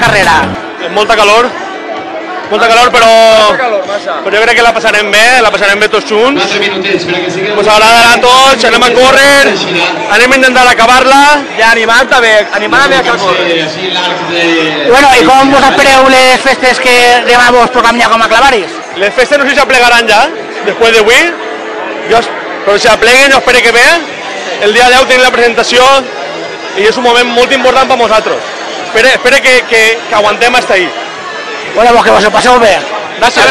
carrera? Molta calor, però jo crec que la passarem bé tots junts. Ens agradarà a tots, anem a córrer, anem a intentar acabar-la i animar-te a que corres. Bueno, i com vos espereu les festes que demà vos proclameu com a clavaris? Les festes no sé si s'aplegaran ja, després d'avui, però si s'apleguen jo espero que bé. El dia 10 tenim la presentació i és un moment molt important per nosaltres. Espero que aguantem hasta ahí. Bueno, pues que vos ho passeu bé. Gràcies.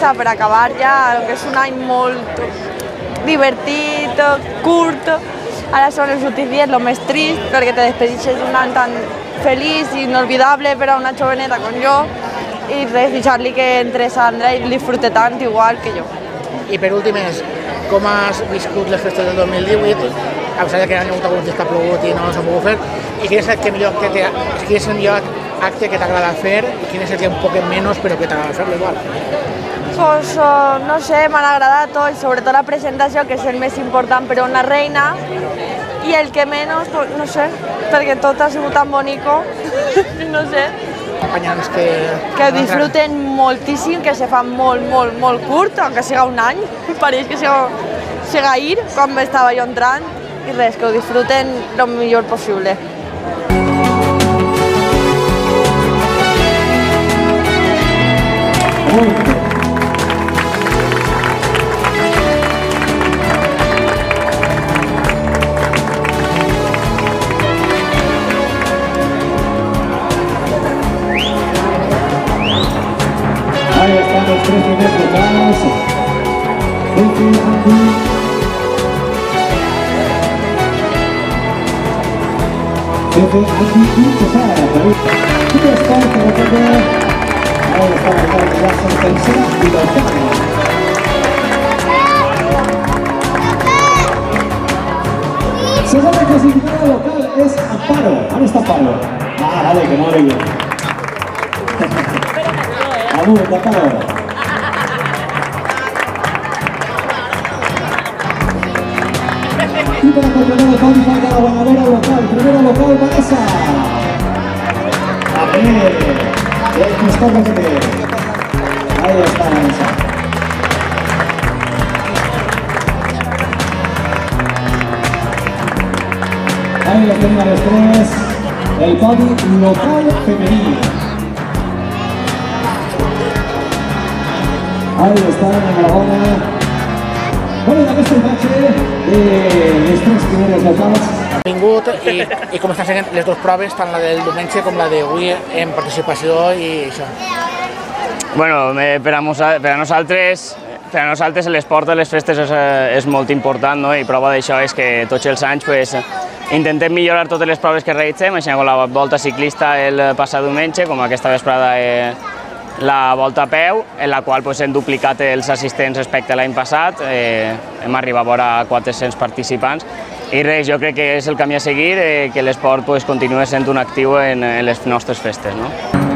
Per acabar ja, que és un any molt divertit, curt. Ara són els últims dies, el més trist, perquè te despedixes d'un any tan feliç i inolvidable per a una joveneta com jo, i res, deixar-li que entre Sandra i disfrute tant, igual que jo. I per últim és, com has viscut les festes del 2018, a pesar que han hagut alguns dies que ha plogut i no s'ha pogut fer, i quin és el millor acte que t'agrada fer i quin és el que un poc menys però que t'agrada fer-lo igual? Pues, no sé, m'han agradat tot, sobretot la presentació, que és el més important per a una reina, i el que menys, pues, no sé, perquè tot ha sigut tan bonico, no sé. Acompanyants que disfruten moltíssim, que se fa molt curt, aunque siga un any, pareix que siga ahir, quan estava jo entrant, i res, que ho disfruten el millor possible. Ahí están los tres primeros lugares. Segunda clasificada local es Amparo. ¿Dónde está Amparo? Ah, vale, que no lo veo. Agur, Amparo. Y para completar el podium falta la ganadora local. Primero local, Vanessa. A ver, el está ahí está Vanessa. Ahí los tenemos los tres. El podium local femenino. Ahí están, enhorabuena. Bueno, d'aquesta imatge les tres primeres locals. Vingut i com estan seguint les dues proves, tant la del diumenge com la d'avui en participació i això. Bueno, per a nosaltres l'esport de les festes és molt important, no? I prova d'això és que tots els anys intentem millorar totes les proves que realitzem, així com la volta ciclista el passat diumenge, com aquesta vesprada la volta a peu, en la qual hem duplicat els assistents respecte a l'any passat, hem arribat a vora 400 participants, i res, jo crec que és el camí a seguir, que l'esport continua sent un actiu en les nostres festes.